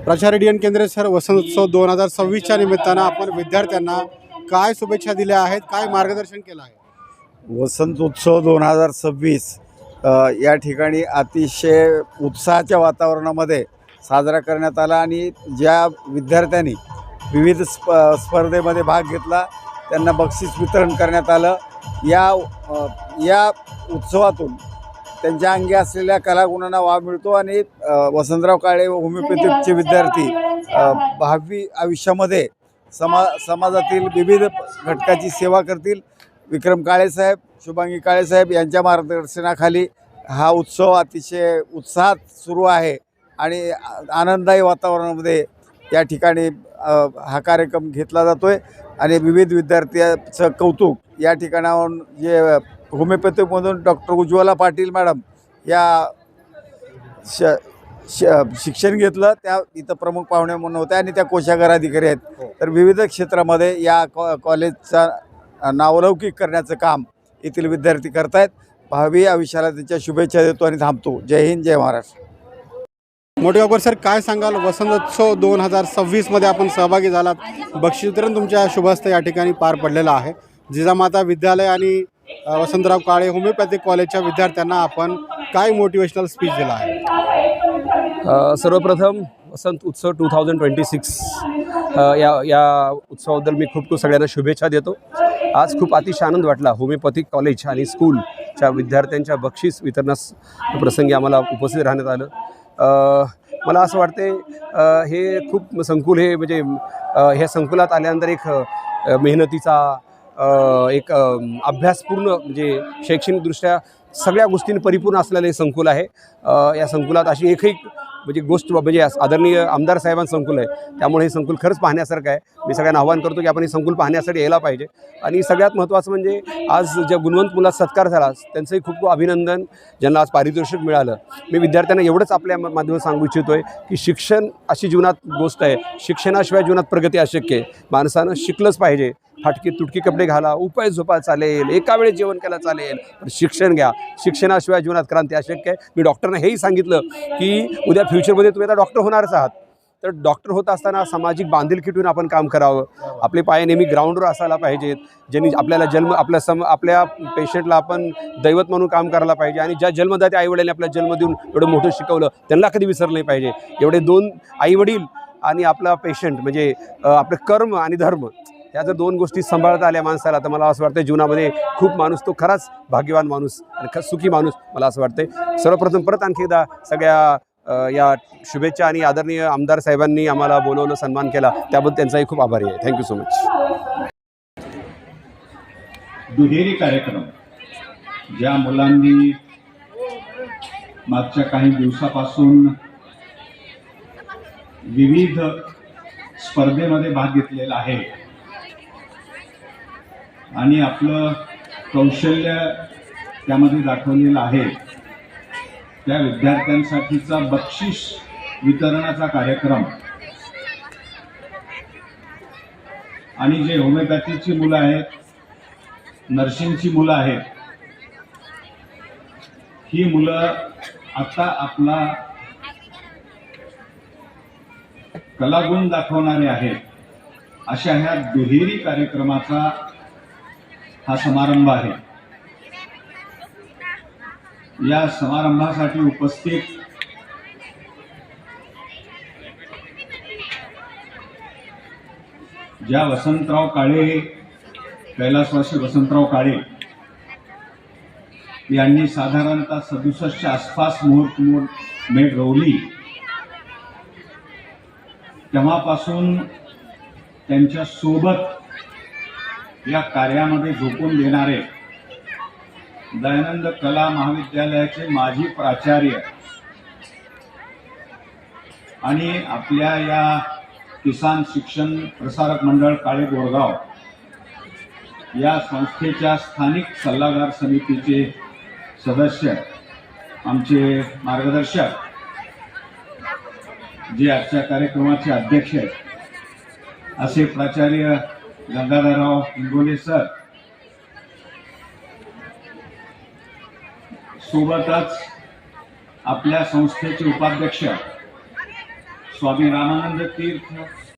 प्राचार्य D N केंद्रे sir, वसंतोत्सव 2026च्या निमित्तानं आपण विद्यार्थ्यांना काय शुभेच्छा दिल्या आहेत, काय मार्गदर्शन केलं आहे? वसंतोत्सव 2026 या ठिकाणी अतिशय उत्साहाच्या वातावरणामध्ये साजरा करण्यात आला आणि ज्या विद्यार्थ्यांनी विविध स्पर्धेमध्ये भाग घेतला त्यांना बक्षीस वितरण करण्यात आलं। या उत्सवातून त्यांच्या अंगी असलेल्या कलागुणांना वाव मिळतो आणि वसंतराव काळे होमिओपॅथिकचे विद्यार्थी भावी आयुष्यामध्ये समाजातील विविध घटकाची सेवा करतील। विक्रम काळेसाहेब, शुभांगी काळेसाहेब यांच्या मार्गदर्शनाखाली हा उत्सव अतिशय उत्साहात सुरू आहे आणि आनंददायी वातावरणामध्ये या ठिकाणी हा कार्यक्रम घेतला जातो आहे आणि विविध विद्यार्थ्यांचं कौतुक या ठिकाणाहून जे होमिओपॅथिकमधून डॉक्टर उज्ज्वला पाटील मॅडम या शिक्षण घेतलं, त्या इथं प्रमुख पाहुणे म्हणून होत्या आणि त्या कोषागार अधिकारी आहेत। तर विविध क्षेत्रामध्ये या कॉलेजचा नावलौकिक करण्याचं काम येथील विद्यार्थी करत आहेत। भावी आयुष्याला त्यांच्या शुभेच्छा देतो आणि थांबतो। जय हिंद, जय महाराष्ट्र। मोठेगावकर सर, काय सांगाल? वसंतोत्सव 2026मध्ये आपण सहभागी झालात, बक्षीस वितरण तुमच्या शुभहस्ते या ठिकाणी पार पडलेलं आहे। जिजामाता विद्यालय आणि वसंतराव काळे होमिओपॅथिक कॉलेजच्या विद्यार्थ्यांना आपण काय मोटिवेशनल स्पीच दिला आहे? सर्वप्रथम वसंत उत्सव 2026 या उत्सवाबद्दल मी खूप सगळ्यांना शुभेच्छा देतो। आज खूप अतिशय आनंद वाटला। होमिओपॅथिक कॉलेज आणि स्कूलच्या विद्यार्थ्यांच्या बक्षीस वितरणास प्रसंगी आम्हाला उपस्थित राहण्यात आलं। मला असं वाटते हे खूप संकुल हे म्हणजे ह्या संकुलात आल्यानंतर एक मेहनतीचा एक अभ्यासपूर्ण म्हणजे शैक्षणिकदृष्ट्या सगळ्या गोष्टींनी परिपूर्ण असलेले संकुल आहे। या संकुलात अशी एकही म्हणजे गोष्ट म्हणजे आदरणीय आमदार साहेबांचं संकुल आहे, त्यामुळे हे संकुल खरंच पाहण्यासारखं आहे। मी सगळ्यांना आवाहन करतो की आपण हे संकुल पाहण्यासाठी यायला पाहिजे। आणि सगळ्यात महत्त्वाचं म्हणजे आज ज्या गुणवंत मुलात सत्कार झाला त्यांचंही खूप खूप अभिनंदन, ज्यांना आज पारितोषिक मिळालं। मी विद्यार्थ्यांना एवढंच आपल्या माध्यमातून सांगू इच्छितो आहे की शिक्षण अशी जीवनात गोष्ट आहे, शिक्षणाशिवाय जीवनात प्रगती अशक्य आहे। माणसानं शिकलंच पाहिजे। फाटकी तुटकी कपडे घाला, उपाय झोपा चालेल, एका वेळेस जेवण केला चालेल, पण शिक्षण घ्या। शिक्षणाशिवाय जीवनात क्रांती अशक्य आहे। मी डॉक्टरना हेही सांगितलं की उद्या फ्युचरमध्ये तुम्ही आता डॉक्टर होणारच आहात, तर डॉक्टर होत असताना सामाजिक बांधिलकी ठेवून आपण काम करावं। आपले पाय नेहमी ग्राउंडवर असायला पाहिजेत, ज्यांनी आपल्याला आपल्या पेशंटला आपण दैवत म्हणून काम करायला पाहिजे आणि ज्या जन्मदाते आईवडिलांनी आपल्याला जन्म देऊन एवढं मोठं शिकवलं त्यांना कधी विसरलं नाही पाहिजे। एवढे दोन आईवडील आणि आपला पेशंट म्हणजे आपलं कर्म आणि धर्म, या जर दोन गोष्टी सांभाळता आल्या माणसाला तर मला असं वाटतं जीवनामध्ये खूप माणूस तो खराच भाग्यवान माणूस आणि सुखी माणूस मला असं वाटतं। सर्वप्रथम परत आणखी एकदा सगळ्या या शुभेच्छा आणि आदरणीय आमदार साहेबांनी आम्हाला बोलवलं, सन्मान केला, त्याबद्दल त्यांचाही खूप आभारी आहे। Thank you so much. दुहेरी कार्यक्रम ज्या मुलांनी मागच्या काही दिवसापासून विविध स्पर्धेमध्ये भाग घेतलेला आहे आणि आपलं कौशल्य त्यामध्ये दाखवलेलं आहे, त्या विद्यार्थ्यांसाठीचा बक्षीस वितरणाचा कार्यक्रम आणि जे होमिओपॅथीची मुलं आहेत, नर्सिंगची मुलं आहेत, ही मुलं आता आपला कलागुण दाखवणारे आहेत। अशा ह्या दुहेरी कार्यक्रमाचा हा समारंभ आहे। या समारंभासाठी उपस्थित ज्या वसंतराव काळे, कैलासवासी वसंतराव काळे यांनी साधारणतः 67च्या आसपास मुहूर्तमेढ रोवली, तेव्हापासून त्यांच्या सोबत या कार्यामध्ये झोकून देणारे दयानंद कला महाविद्यालयाचे माजी प्राचार्य आणि आपल्या या किसान शिक्षण प्रसारक मंडळ काळे गोरगाव या संस्थेच्या स्थानिक सल्लागार समितीचे सदस्य, आमचे मार्गदर्शक, जे आजच्या कार्यक्रमाचे अध्यक्ष आहेत असे प्राचार्य गंगाधरराव हिंगोले सर, सोबतच आपल्या संस्थेचे उपाध्यक्ष स्वामी रामानंद तीर्थ